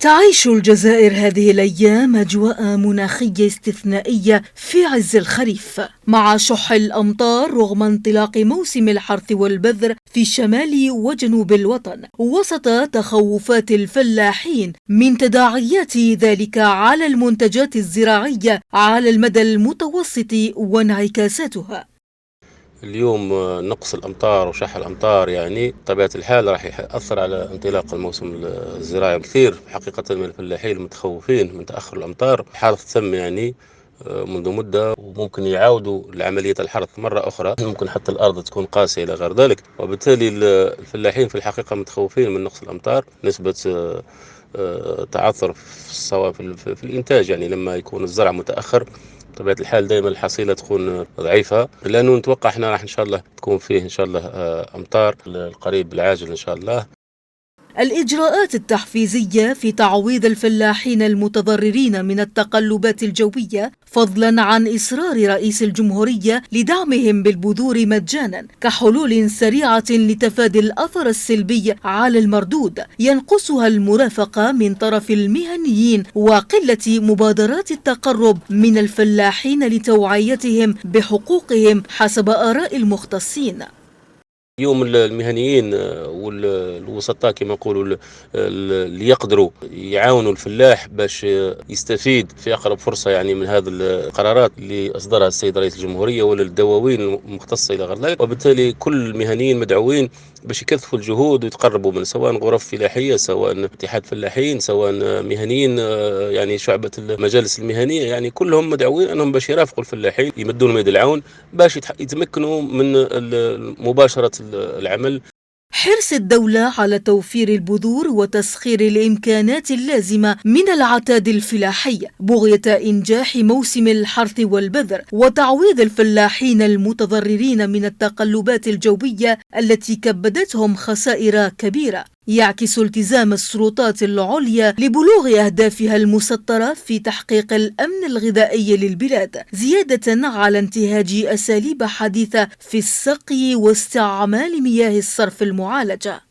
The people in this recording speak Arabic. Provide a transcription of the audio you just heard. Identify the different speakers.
Speaker 1: تعيش الجزائر هذه الأيام أجواء مناخية استثنائية في عز الخريف، مع شح الأمطار رغم انطلاق موسم الحرث والبذر في شمال وجنوب الوطن، وسط تخوفات الفلاحين من تداعيات ذلك على المنتجات الزراعية على المدى المتوسط وانعكاساتها.
Speaker 2: اليوم نقص الأمطار وشح الأمطار يعني بطبيعة الحال راح يأثر على انطلاق الموسم الزراعي. كثير حقيقة من الفلاحين المتخوفين من تأخر الأمطار. الحرث تم يعني منذ مدة، وممكن يعاودوا لعملية الحرث مرة أخرى، ممكن حتى الأرض تكون قاسية إلى غير ذلك، وبالتالي الفلاحين في الحقيقة متخوفين من نقص الأمطار. نسبة تعثر سواء في الإنتاج، يعني لما يكون الزرع متأخر بطبيعة الحال دائما الحصيلة تكون ضعيفة، لأنه نتوقع احنا راح إن شاء الله تكون فيه إن شاء الله أمطار القريب العاجل إن شاء الله.
Speaker 1: الإجراءات التحفيزية في تعويض الفلاحين المتضررين من التقلبات الجوية، فضلا عن إصرار رئيس الجمهورية لدعمهم بالبذور مجانا كحلول سريعة لتفادي الأثر السلبي على المردود، ينقصها المرافقة من طرف المهنيين وقلة مبادرات التقرب من الفلاحين لتوعيتهم بحقوقهم حسب آراء المختصين.
Speaker 2: اليوم المهنيين والوسطاء كما نقولوا اللي يقدروا يعاونوا الفلاح باش يستفيد في أقرب فرصة يعني من هذه القرارات اللي أصدرها السيد رئيس الجمهورية ولا الدواوين المختصة إلى غير ذلك، وبالتالي كل المهنيين مدعوين باش يكثفوا الجهود ويتقربوا من سواء غرف فلاحية، سواء اتحاد فلاحين، سواء مهنيين يعني شعبة المجالس المهنية، يعني كلهم مدعوين أنهم باش يرافقوا الفلاحين، يمدون يد العون باش يتمكنوا من مباشرة العمل.
Speaker 1: حرص الدولة على توفير البذور وتسخير الإمكانات اللازمة من العتاد الفلاحي بغية إنجاح موسم الحرث والبذر وتعويض الفلاحين المتضررين من التقلبات الجوية التي كبدتهم خسائر كبيرة، يعكس التزام السلطات العليا لبلوغ أهدافها المسطرة في تحقيق الأمن الغذائي للبلاد، زيادة على انتهاج أساليب حديثة في السقي واستعمال مياه الصرف المعالجة.